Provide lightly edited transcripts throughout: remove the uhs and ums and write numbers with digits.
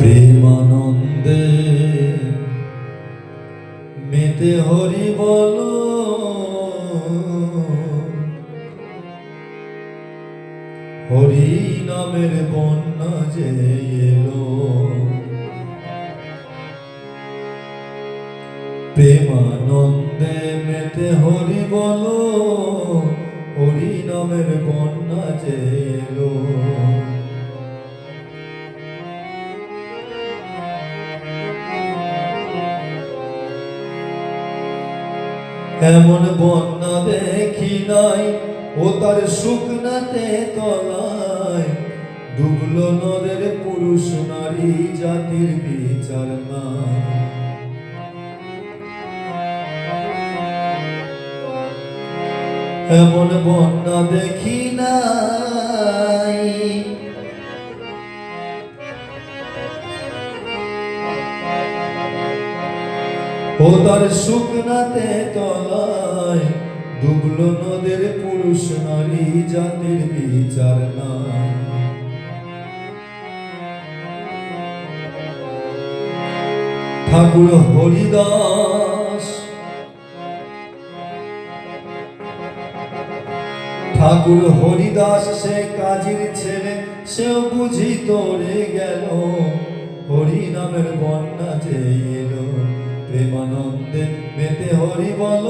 প্রেমানন্দে মেতে হরি বল, হরি নামের বন্যা যে এলো। প্রেমানন্দে মেতে হরি বল, হরি নামের বন্যা যে এলো। এমন বন্যা দেখি নাই, ও তার শুকনাতে তলায় ডুবলো নদের পুরুষ নারী জাতির বিচার নাই। এমন বন্যা দেখি নাই, ও তার শুকনাতে তলায় ডুবলো নদের পুরুষ নারী জাতির বিচার নাই। ঠাকুর হরিদাস, ঠাকুর হরিদাস সে কাজীর ছেলে, সেও বুঝি তোরে গেল। হরি নামের বন্যা যে এলো, প্রেমানন্দে মেতে হরি বল,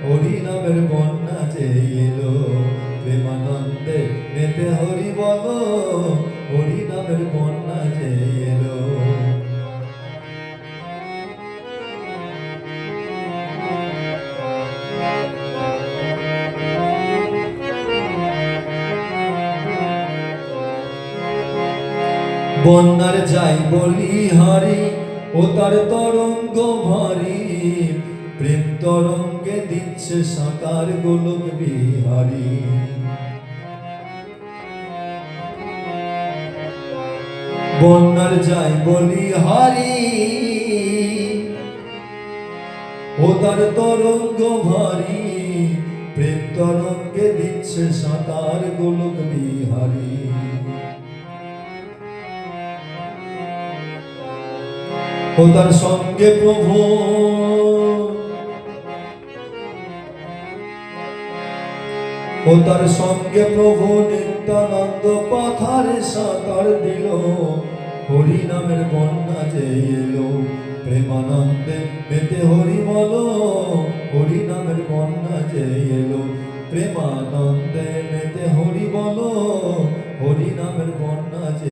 হরি নামের বন্যা যে এলো। প্রেমানন্দে মেতে হরি বল, হরি নামের বন্যা যে এলো। বন্যার যাই বলি হারি, ও তার তরঙ্গ ভারী, প্রেম তরঙ্গে দিচ্ছে সাকার গোলক বিহারী। বন্যার যাই বলি হারি, ও তার তরঙ্গ ভারী, প্রেম তরঙ্গে দিচ্ছে সাকার গোলক বিহারী। ও তার সঙ্গে প্রভু, ও তার সঙ্গে প্রভু নিত্যানন্দ পাথারে সাঁতার দিল। হরি নামের বন্যা যে এলো, প্রেমানন্দে মেতে হরি বল, হরি নামের বন্যা যে এলো। প্রেমানন্দে মেতে হরি বল,